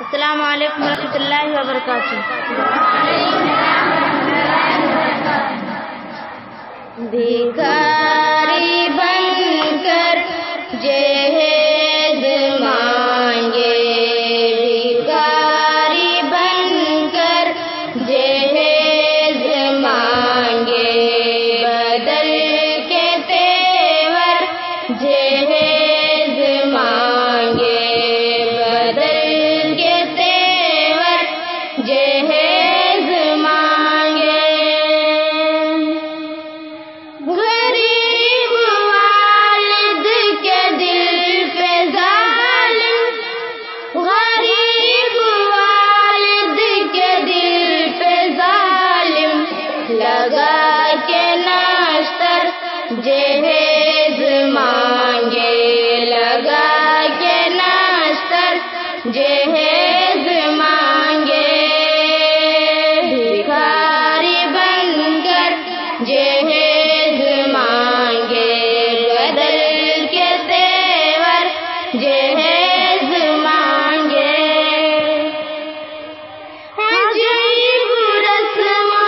السلام علیکم ورحمۃ اللہ وبرکاتہ۔ بھکاری بن کر جہیز مانگے، بھکاری بن کر جہیز مانگے، بدل کے تیور جہیز مانگے، بدل کے تیور جہیز مانگے، غریب والد کے دل پہ ظالم، غریب والد کے دل پہ ظالم، لگا کے ناشتر جہیز مانگے، لگا کے ناشتر جہیز مانگے، بھکاری بن کر جہیز مانگے، بدل کے تیور جہیز مانگے، عجیب رسم و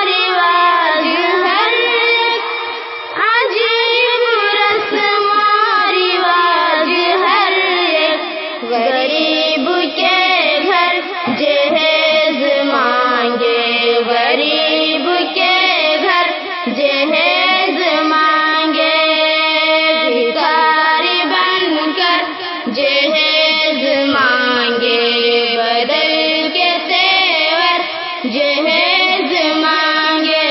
رواج ہر ایک، عجیب رسم و رواج ہر ایک، غریب کے گھر جہیز مانگے، غریب کے گھر جہیز مانگے، بھکاری بن کر جہیز مانگے، بدل کے تیور جہیز مانگے،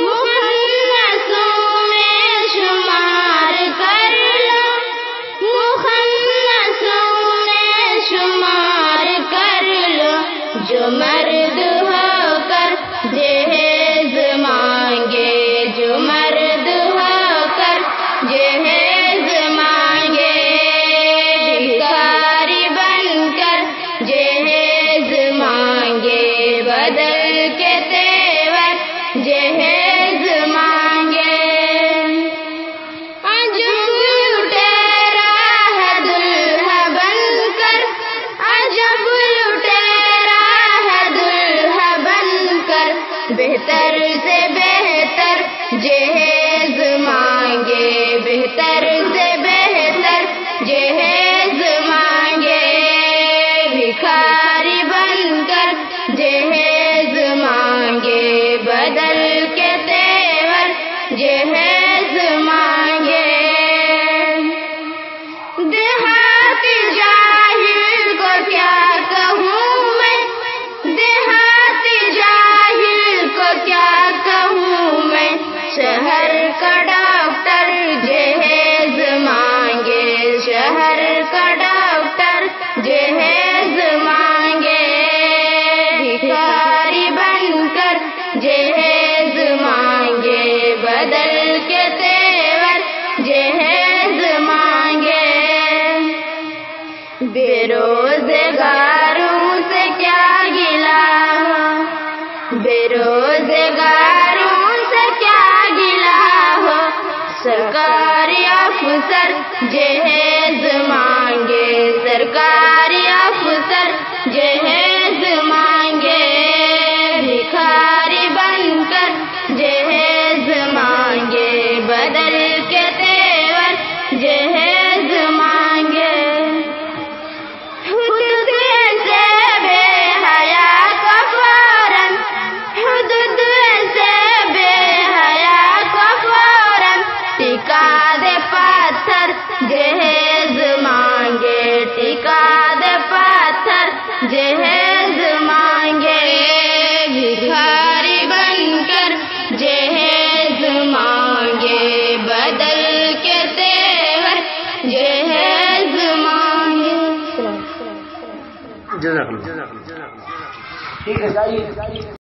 مخنثوں میں شمار کر لو، مخنثوں میں شمار کر لو، جو مرد ہو کر جہیز مانگے، جو مرد ہو کر جہیز مانگے، بھکاری بن کر جہیز مانگے، بدل کے تیور جہیز مانگے، عجب لٹیرا ہے دلہا بن کر، عجب لٹیرا ہے دلہا بن کر، بہتر سے بہتر جہیز مانگے، بہتر سے بہتر جہیز مانگے، بھکاری بن کر جہیز مانگے، بدل کے تیور جہیز مانگے، دیہاتی جاہل کو کیا کہوں میں، دیہاتی جاہل کو کیا کہوں میں، شہر کا ڈاکٹر جہیز مانگے، شہر کا ڈاکٹر جہیز مانگے، بھکاری بن کر جہیز مانگے، بدل کے تیور جہیز مانگے، بے روزگاروں سے کیا گلہ ہو، بے روزگاروں سے کیا گلہ ہو، سرکاری افسر جہیز مانگے، سرکاری افسر جہیز مانگے، بھکاری بن کر جہیز مانگے، بدل کے تیور جہیز مانگے، حدود سے بے حیا کو فوراً، حدود سے بے حیا کو فوراً، ٹکا دے پاتھر جہیز مانگے، ٹکا دے پاتھر جہیز مانگے، بھکاری بن کر جہیز مانگے، بدل کے تیور جہیز مانگے۔ جزاک اللہ۔ ٹھیک ہے، جائیے۔